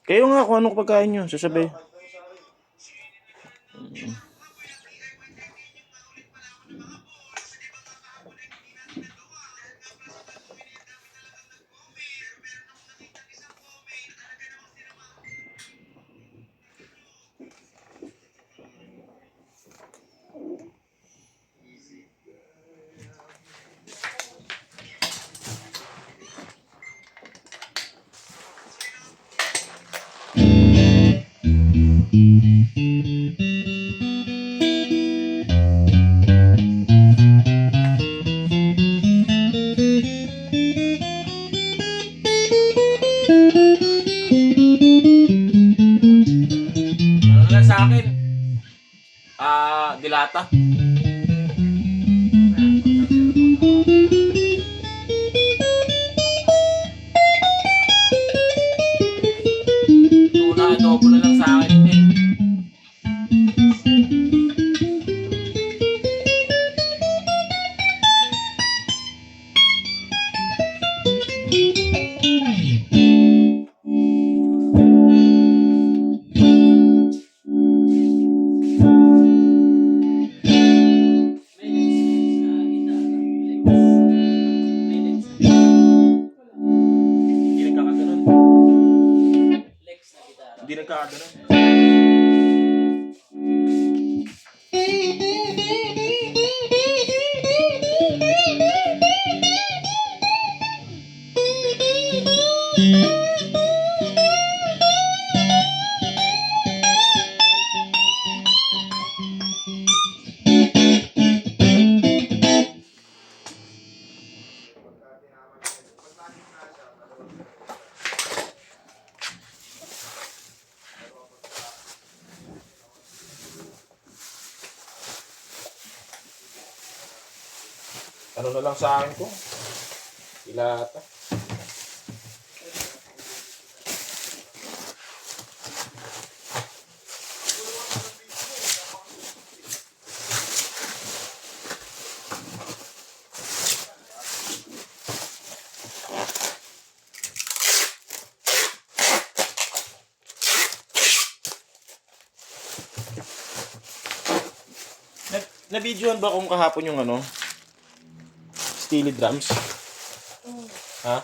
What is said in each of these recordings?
Kayo nga kung anong pagkain nyo, sasabihin. Ano lang sa akin? Dilata. Tuna, adobo na lang sa akin eh. Hindi nagkakaganon. Hindi nagkakaganon. Ano na lang sa akin ko? Dilata. Na-videoan ba kung kahapon yung ano? Steely drums? Ha?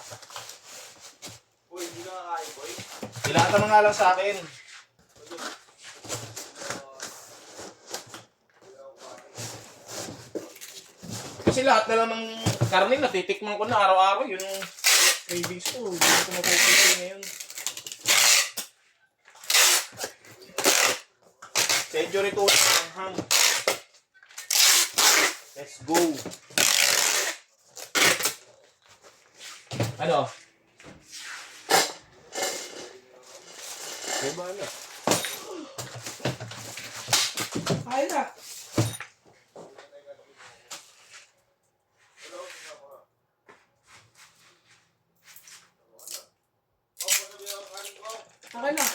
Boy, hindi ka kakain, boy. Dilata na nga lang sa akin. Kasi lahat na lang ng karne natitikman ko na araw-araw. Yung cravings ko, hindi ko mapapipili ngayon. Century to hang. Let's go. Ano? May bala. Kain na. Kain na.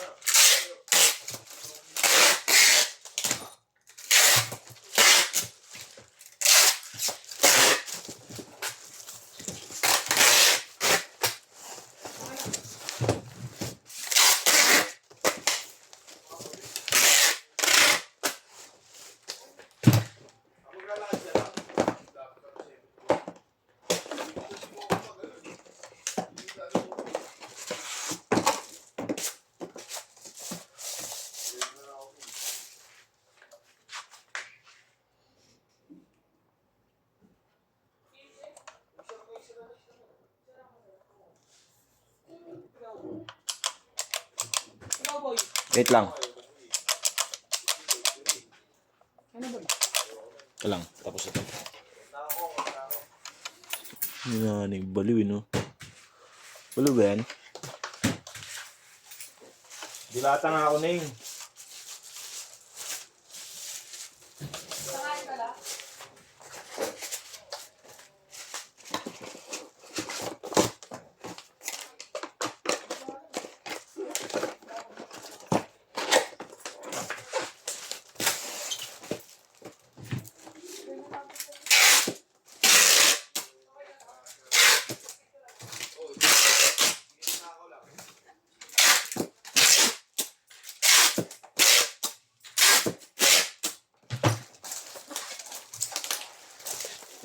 Ikaw, boy. Wait lang. Ano, boy? Ito lang. Tapos ito. Yan, baliw no? Baliw ba yan? Dilata nga ako na yun. Kakain ka lang?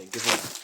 Thank you po.